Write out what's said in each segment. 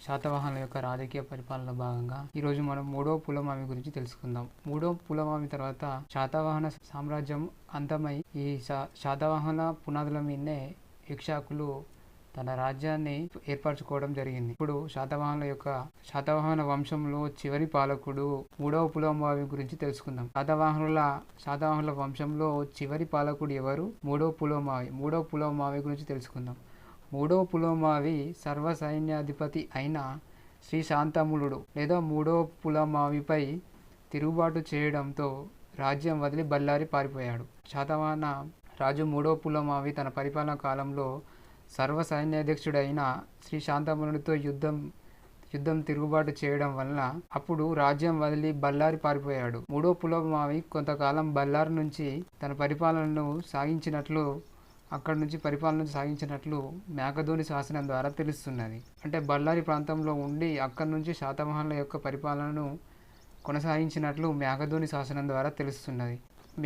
శాతవాహనుల యొక్క రాజకీయ పరిపాలనలో భాగంగా ఈరోజు మనం మూడో పులమామి గురించి తెలుసుకుందాం. మూడో పులమామి తర్వాత శాతవాహన సామ్రాజ్యం అంతమై ఈ శాతవాహన పునాదుల మీదనే ఇక్ష్వాకులు తన రాజ్యాన్ని ఏర్పరచుకోవడం జరిగింది. ఇప్పుడు శాతవాహన వంశంలో చివరి పాలకుడు మూడవ పులమావి గురించి తెలుసుకుందాం. శాతవాహనుల వంశంలో చివరి పాలకుడు ఎవరు? మూడవ పులమావి గురించి తెలుసుకుందాం. మూడవ పులమావి సర్వ సైన్యాధిపతి అయిన శ్రీ శాంతములుడు లేదా మూడవ పులమావిపై తిరుగుబాటు చేయడంతో రాజ్యం వదిలి బళ్ళారి పారిపోయాడు. శాతవాహన రాజు మూడవ పులమావి తన పరిపాలనా కాలంలో సర్వ సైన్యాధ్యక్షుడైన శ్రీ శాంతములుడితో యుద్ధం తిరుగుబాటు చేయడం వలన అప్పుడు రాజ్యం వదిలి బళ్ళారి పారిపోయాడు. మూడో పులమావి కొంతకాలం బళ్ళారి నుంచి తన పరిపాలనను సాగించినట్లు మేకధోని శాసనం ద్వారా తెలుస్తున్నది. అంటే బళ్ళారి ప్రాంతంలో ఉండి అక్కడి నుంచి శాతవాహనుల యొక్క పరిపాలనను కొనసాగించినట్లు మేకధోని శాసనం ద్వారా తెలుస్తున్నది.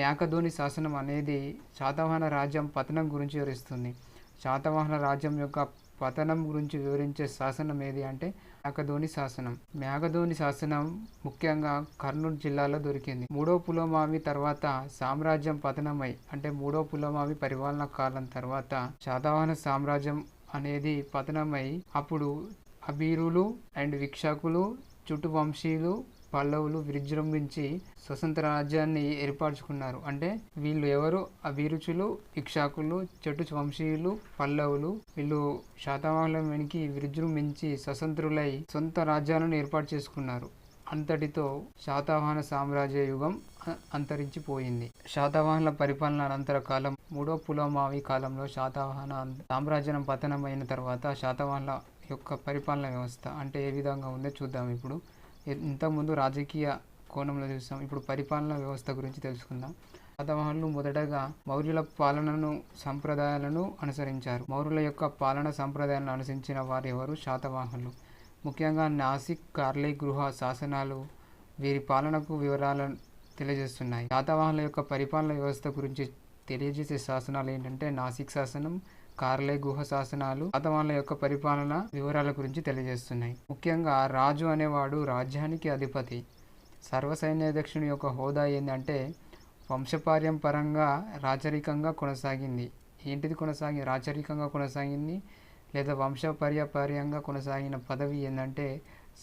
మేకధోని శాసనం అనేది శాతవాహన రాజ్యం పతనం గురించి వివరిస్తుంది. శాతవాహన రాజ్యం యొక్క పతనం గురించి వివరించే శాసనం ఏది అంటే మేకధోని శాసనం. మేకధోని శాసనం ముఖ్యంగా కర్నూలు జిల్లాలో దొరికింది. మూడో పులమావి తర్వాత సామ్రాజ్యం పతనమై అంటే మూడో పులమావి పరిపాలనా కాలం తర్వాత శాతవాహన సామ్రాజ్యం అనేది పతనమై అప్పుడు అబీరులు అండ్ ఇక్ష్వాకులు చుట్టువంశీయులు పల్లవులు విజృంభించి స్వతంత్ర రాజ్యాన్ని ఏర్పరచుకున్నారు. అంటే వీళ్ళు ఎవరు? అభిరుచులు, ఇక్ష్వాకులు, చెట్టు వంశీయులు, పల్లవులు వీళ్ళు శాతవాహనుల వెనికి విజృంభించి స్వతంత్రులై సొంత రాజ్యాలను ఏర్పాటు చేసుకున్నారు. అంతటితో శాతవాహన సామ్రాజ్య యుగం అంతరించిపోయింది. శాతవాహనుల పరిపాలన అనంతర కాలం మూడో పులమావి కాలంలో శాతవాహన సామ్రాజ్యం పతనమైన తర్వాత శాతవాహనుల యొక్క పరిపాలన వ్యవస్థ అంటే ఏ విధంగా ఉందో చూద్దాం. ఇప్పుడు ఇంతకుముందు రాజకీయ కోణంలో చూసాం, ఇప్పుడు పరిపాలనా వ్యవస్థ గురించి తెలుసుకుందాం. శాతవాహనులు మొదటగా మౌర్యుల పాలనను సంప్రదాయాలను అనుసరించారు. మౌర్యుల యొక్క పాలన సంప్రదాయాలను అనుసరించిన వారు ఎవరు? శాతవాహనులు. ముఖ్యంగా నాసిక్, కార్లే గృహ శాసనాలు వీరి పాలనకు వివరాలను తెలియజేస్తున్నాయి. శాతవాహనుల యొక్క పరిపాలన వ్యవస్థ గురించి తెలియజేసే శాసనాలు ఏంటంటే నాసిక్ శాసనం, కార్లే గుహ శాసనాలు శాతవాహనుల యొక్క పరిపాలన వివరాల గురించి తెలియజేస్తున్నాయి. ముఖ్యంగా రాజు అనేవాడు రాజ్యానికి అధిపతి. సర్వసైన్యాధ్యక్షుని యొక్క హోదా ఏంటంటే వంశపార్యంపరంగా రాచరికంగా కొనసాగింది. ఏంటిది రాచరికంగా కొనసాగింది లేదా వంశపార్యంగా కొనసాగిన పదవి ఏంటంటే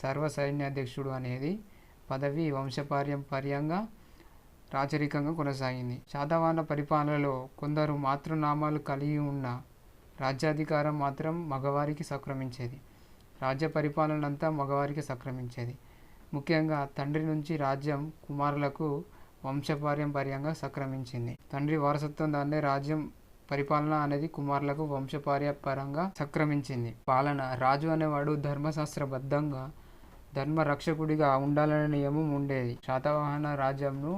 సర్వసైన్యాధ్యక్షుడు అనేది పదవి వంశపార్యంగా రాచరికంగా కొనసాగింది. శాతవాహన పరిపాలనలో కొందరు మాతృనామాలు కలిగి ఉన్న రాజ్యాధికారం మాత్రం మగవారికి సంక్రమించేది. రాజ్య పరిపాలన అంతా మగవారికి సంక్రమించేది. ముఖ్యంగా తండ్రి నుంచి రాజ్యం కుమారులకు వంశపార్యంగా సంక్రమించింది. తండ్రి వారసత్వం దాన్నే రాజ్యం పరిపాలన అనేది కుమారులకు వంశపార్యపరంగా సంక్రమించింది. పాలన రాజు అనేవాడు ధర్మశాస్త్రబద్ధంగా ధర్మరక్షకుడిగా ఉండాలనే నియమం ఉండేది. శాతవాహన రాజ్యంను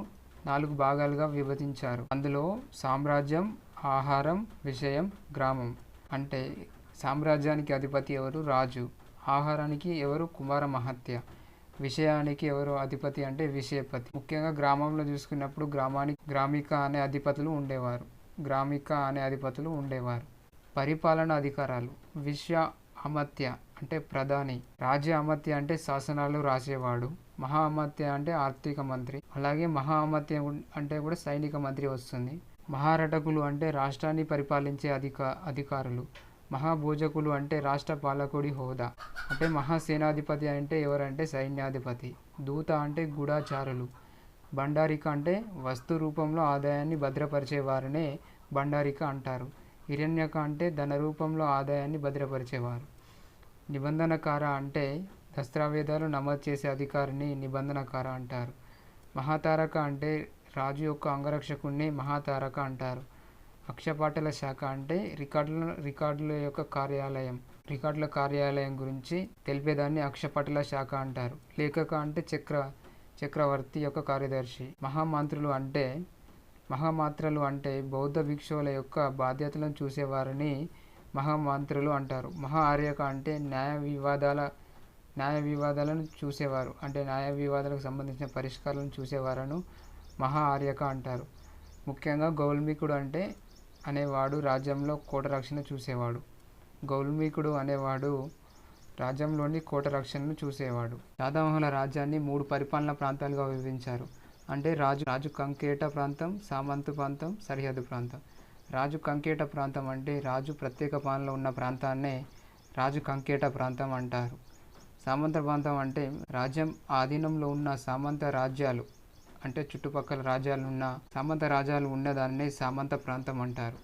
4 భాగాలుగా విభజించారు. అందులో సామ్రాజ్యం, ఆహారం, విషయం, గ్రామం. అంటే సామ్రాజ్యానికి అధిపతి ఎవరు? రాజు. ఆహారానికి ఎవరు? కుమార మహత్య. విషయానికి ఎవరు అధిపతి అంటే విషయపతి. ముఖ్యంగా గ్రామంలో చూసుకున్నప్పుడు గ్రామిక అనే అధిపతులు ఉండేవారు. పరిపాలన అధికారాలు విషయ అమత్య అంటే ప్రధాని. రాజ్య అమత్య అంటే శాసనాలు రాసేవాడు. మహా అమత్య అంటే ఆర్థిక మంత్రి. అలాగే మహా అమత్య అంటే కూడా సైనిక మంత్రి వస్తుంది. మహారటకులు అంటే రాష్ట్రాన్ని పరిపాలించే అధికారులు. మహాభోజకులు అంటే రాష్ట్ర పాలకుడి హోదా. అంటే మహాసేనాధిపతి అంటే ఎవరంటే సైన్యాధిపతి. దూత అంటే గూఢచారులు. భండారిక అంటే వస్తు రూపంలో ఆదాయాన్ని భద్రపరిచే వారినే భండారిక అంటారు. హిరణ్యక అంటే ధన రూపంలో ఆదాయాన్ని భద్రపరిచేవారు. నిబంధనకార అంటే దస్తావేదాలు నమోదు చేసే అధికారిని నిబంధనకార అంటారు. మహాతారక అంటే రాజు యొక్క అంగరక్షకుడిని మహాతారక అంటారు. అక్షపాటల శాఖ అంటే రికార్డుల కార్యాలయం గురించి తెలిపేదాన్ని అక్షపటల శాఖ అంటారు. లేఖక అంటే చక్రవర్తి యొక్క కార్యదర్శి. మహామాత్రలు అంటే బౌద్ధ భిక్షువుల యొక్క బాధ్యతలను చూసేవారిని మహామంత్రులు అంటారు. మహా ఆర్యక అంటే న్యాయ వివాదాలను చూసేవారు. అంటే న్యాయ వివాదాలకు సంబంధించిన పరిష్కారాలను చూసేవారను మహా ఆర్యక అంటారు. ముఖ్యంగా గౌల్మికుడు అనేవాడు రాజ్యంలో కోట రక్షణ చూసేవాడు. గౌల్మికుడు అనేవాడు రాజ్యంలోని కోట రక్షణను చూసేవాడు. శాతవాహనుల రాజ్యాన్ని 3 పరిపాలనా ప్రాంతాలుగా విభజించారు. అంటే రాజు కంకేట ప్రాంతం, సామంత ప్రాంతం, సరిహద్దు ప్రాంతం. రాజు కంకేట ప్రాంతం అంటే రాజు ప్రత్యేక పాలనలో ఉన్న ప్రాంతాన్నే రాజు కంకేట ప్రాంతం అంటారు. సామంత ప్రాంతం అంటే రాజ్యం ఆధీనంలో ఉన్న సామంత రాజ్యాలు, అంటే చుట్టుపక్కల రాజ్యాలు ఉన్న సామంత రాజ్యాలు ఉన్నదాన్నే సామంత ప్రాంతం అంటారు.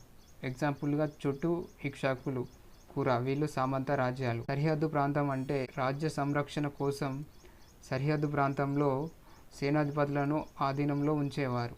ఎగ్జాంపుల్గా చుట్టూ ఇక్షాకులు, కుర, వీళ్ళు సామంత రాజ్యాలు. సరిహద్దు ప్రాంతం అంటే రాజ్య సంరక్షణ కోసం సరిహద్దు ప్రాంతంలో సేనాధిపతులను ఆధీనంలో ఉంచేవారు.